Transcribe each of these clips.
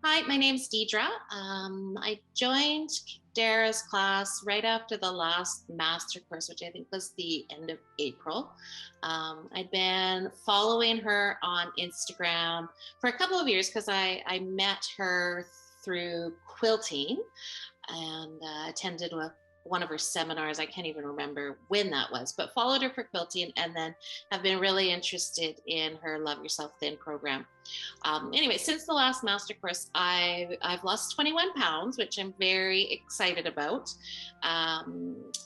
Hi, my name's Deidra. I joined Dara's class right after the last master course, which I think was the end of April. I'd been following her on Instagram for a couple of years because I met her through quilting and attended one of her seminars. I can't even remember when that was, but followed her for quilting and then have been really interested in her Love Yourself Thin program. Anyway, since the last master course, I've lost 21 pounds, which I'm very excited about.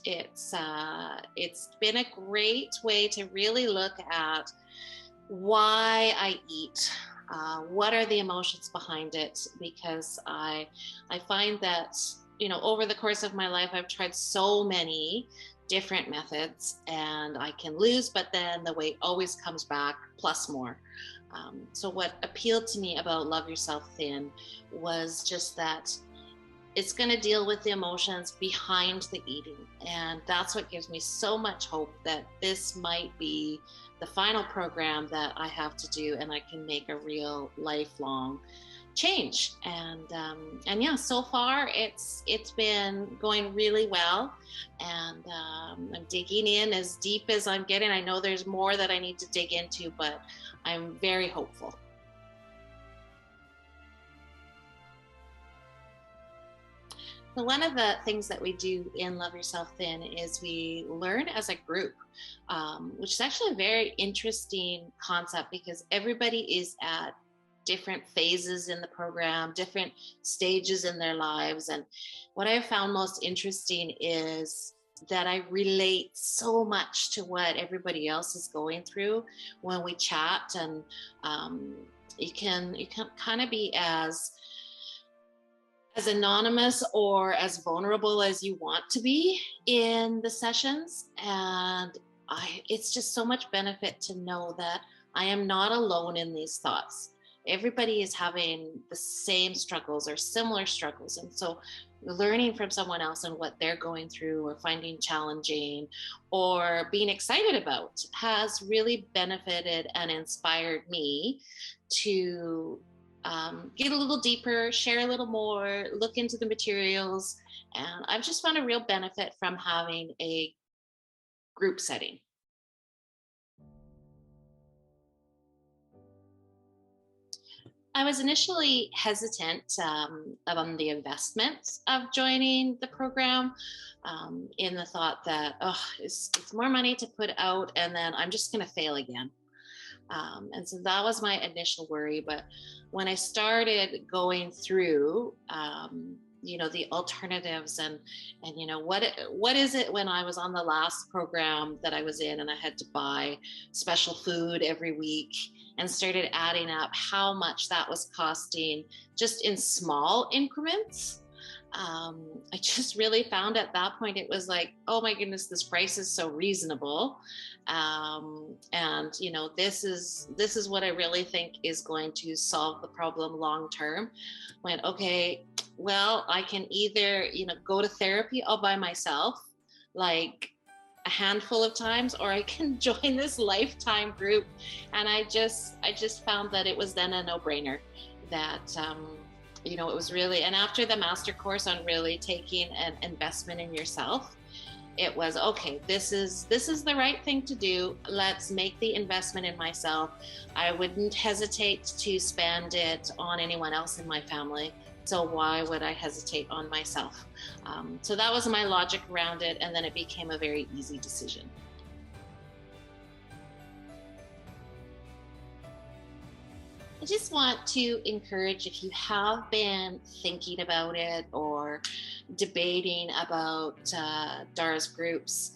It's been a great way to really look at why I eat. What are the emotions behind it? Because I find that over the course of my life, I've tried so many different methods, and I can lose, but then the weight always comes back plus more. So what appealed to me about Love Yourself Thin was just that it's going to deal with the emotions behind the eating. And that's what gives me so much hope that this might be the final program that I have to do and I can make a real lifelong change. And yeah, so far it's been going really well, and I'm digging in as deep as I'm getting. I know there's more that I need to dig into, but I'm very hopeful. So one of the things that we do in Love Yourself Thin is we learn as a group, which is actually a very interesting concept because everybody is at different phases in the program, different stages in their lives. And what I found most interesting is that I relate so much to what everybody else is going through when we chat. And you can kind of be as anonymous or as vulnerable as you want to be in the sessions. And it's just so much benefit to know that I am not alone in these thoughts. Everybody is having the same struggles or similar struggles. And so learning from someone else and what they're going through or finding challenging or being excited about has really benefited and inspired me to get a little deeper, share a little more, look into the materials. And I've just found a real benefit from having a group setting. I was initially hesitant on the investment of joining the program, in the thought that, oh, it's more money to put out and then I'm just going to fail again. And so that was my initial worry. But when I started going through, the alternatives and what is it when I was on the last program that I was in and I had to buy special food every week and started adding up how much that was costing just in small increments. I just really found at that point it was like, oh my goodness, this price is so reasonable, and this is what I really think is going to solve the problem long term. Went, okay, well, I can either go to therapy all by myself, like a handful of times, or I can join this lifetime group. And I just found that it was then a no-brainer that it was really, and after the master course on really taking an investment in yourself, it was, okay, this is the right thing to do. Let's make the investment in myself. I wouldn't hesitate to spend it on anyone else in my family. So why would I hesitate on myself? So that was my logic around it. And then it became a very easy decision. I just want to encourage, if you have been thinking about it or debating about Dara's groups,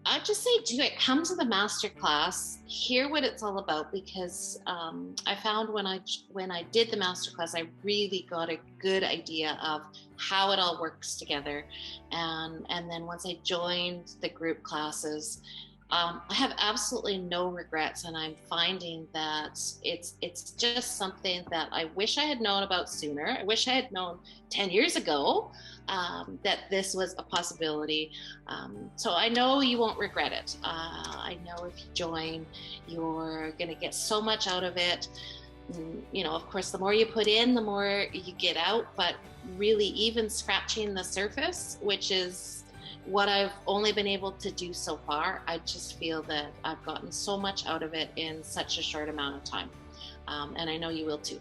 I'd just say do it. Come to the master class, hear what it's all about, because I found when I did the master class, I really got a good idea of how it all works together. And then once I joined the group classes, I have absolutely no regrets, and I'm finding that it's just something that I wish I had known about sooner. I wish I had known 10 years ago that this was a possibility. So I know you won't regret it. I know if you join, you're going to get so much out of it. Of course, the more you put in, the more you get out. But really, even scratching the surface, which is what I've only been able to do so far, I just feel that I've gotten so much out of it in such a short amount of time. And I know you will too.